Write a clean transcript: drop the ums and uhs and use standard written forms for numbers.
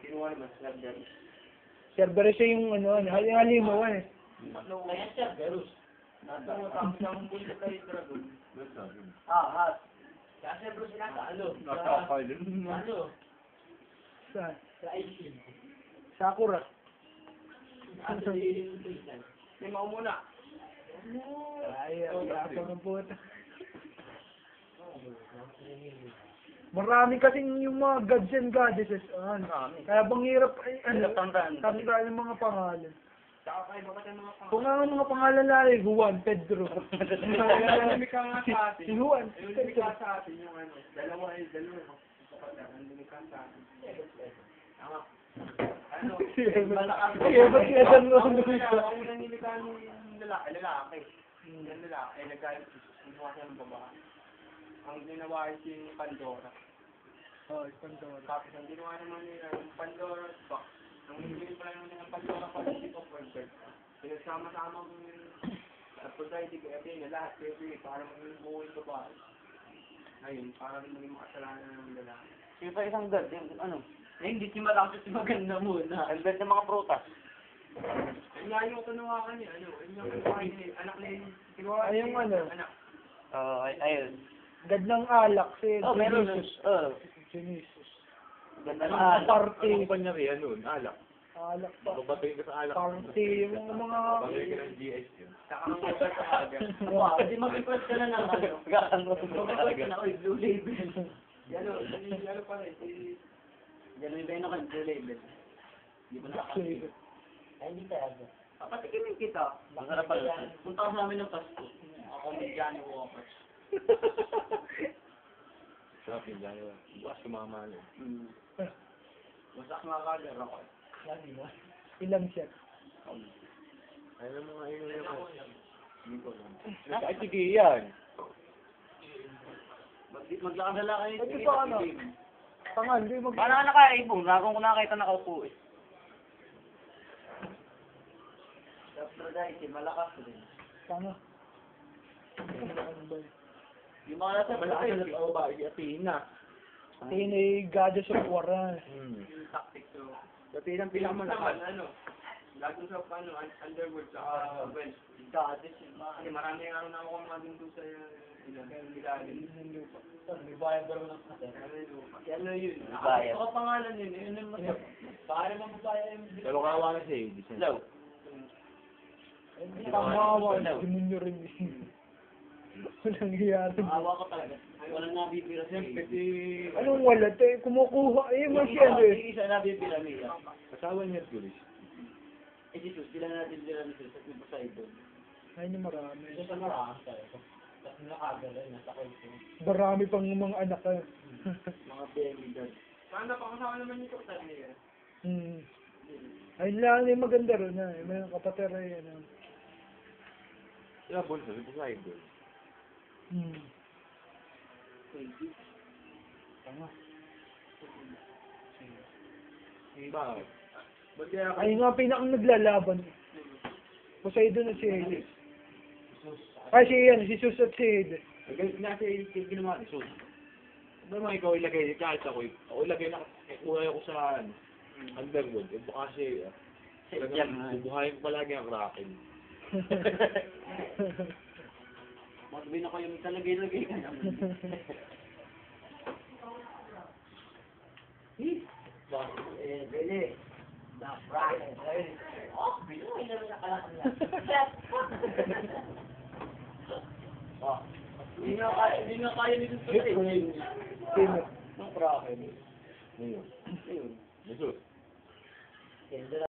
Kinuha naman, Cerberus. Cerberus siya yung ano, halimawan eh. Kaya Cerberus. Tapos ang punta tayo dragon. Kaya Cerberus nasa ano? Ano? Saan? Sa Aisin. Sakura. May maumuna. Ay, ako ng puta. Marami kasing yung mga gods and goddesses. Kaya bang hirap ay tandaan yung mga pangalan. Saka kayo bakit ang mga Kung nga ang mga pangalan natin, Juan, Pedro. Lumika nga sa atin. Si Juan. Yung lumika sa atin yung ano. Dalawa. Ang lumika sa atin. Tama. Ano? Malakas. Ba't kaya saan mo ang Ang unang nilika ng lalaki. Yung lalaki, nagkalit siya ng babae. Ang ginawa ay si Pandora. Oh, Pandora. Tapos ang ginawa naman nila, yung Pandora box. Ang hindi pala naman ng Pandora pala si Copperfield. Pinagsama-sama mo yung Aphrodite, kaya na lahat, kasi para maging buo yung babae. Ayun, para maging makasalanan ng lalaki. Sige pa isang god, yung ano? Hindi si Malakas si Maganda muna. Ang god ng mga prutas. Ayun nga yung kinuha ka niya, ano, ayun yung kinuha niya, anak na yun. Kinuha Ay, yung ano? Anak. Ayun. God ng alak, si Meron. Dionysus. Ganda Mga na. party. Ano ba niya rin nun? Alak. Alak pa. Babatay ka sa alak. Party, yung mga... Babatay ka ng GS yun. Saka ang kapag talaga. Wow, hindi mag-request ka na ng ano. Gaano mo talaga. Na, oy, blue label. Yan pa rin. Yan yung beno ka, blue label. Hindi mo nakakasip. Ay, hindi talaga. Papatikimin kita. Masarap pala. Punta ka sa amin ng Pasko. Ako ni Johnny Walker. Sarap yun dyan. Bukas kumamalo. Masak nga kagar ako. Ilang siya. Alam mo nga yun yun. Hindi ko lang. Ay, sige yan. Maglakadala kayo. Pwede pa ano? Tangan, hindi mag... Paano ka nakaibong? Nakakong ko nakakita nakaupo eh. Aphrodite, malakas din. Tanga. Ano ba yun? Yung mga nasa Malaki na tao ba? Athena. Tingin ay goddess of war na. Yung tactic to. Athena ang Naman, pinakamalakas. ano, lagi sa ano, underworld, sa well, goddess yung mga. kasi marami yung ano na ako mga din doon sa ilalim. May bayan ba naman ng kasi? Ano yun? Bayan. Ako pangalan yun, yun yung mas... Bakit naman babae yung... Pero kawa na siya eh. Hello. Tamawa, demonyo rin. Walang hiya rin. Maawa ka talaga. Walang nabibira siya. Kasi Anong wala? Kumukuha. Eh, mas yan eh. Yung isa nabibira niya. kasawa ni Hercules. Eh, Jesus, sila natin bira ni Jesus at Poseidon. Ayun yung marami. Sa marakas tayo. Tapos nakagala, nasa kwento. Marami pang mga anak eh. Mga demigods. Sana pa kasama naman yung total niya. Ayun lang yung maganda rin eh. May kapatid rin yan. Sila bunso, si Poseidon. Tanga. Bakit? Ba't kaya Ayun nga pinakang naglalaban. Poseidon at si Hades. Ay, si Zeus at si Hades. Nasa ginawa ni Sus. Ba mga ikaw ilagay, kahit ako ilagay na, kulay ako sa underworld, baka kasi, bubuhayin ko palagi ang Kraken. Sabihin ako yung talagay-lagay ka naman. Bili. Oh, binuhay na rin nakalakang lang. Hindi nga kaya nito sa Sino? Ang Kraken. Ngayon. Ayun. Jesus. Ganda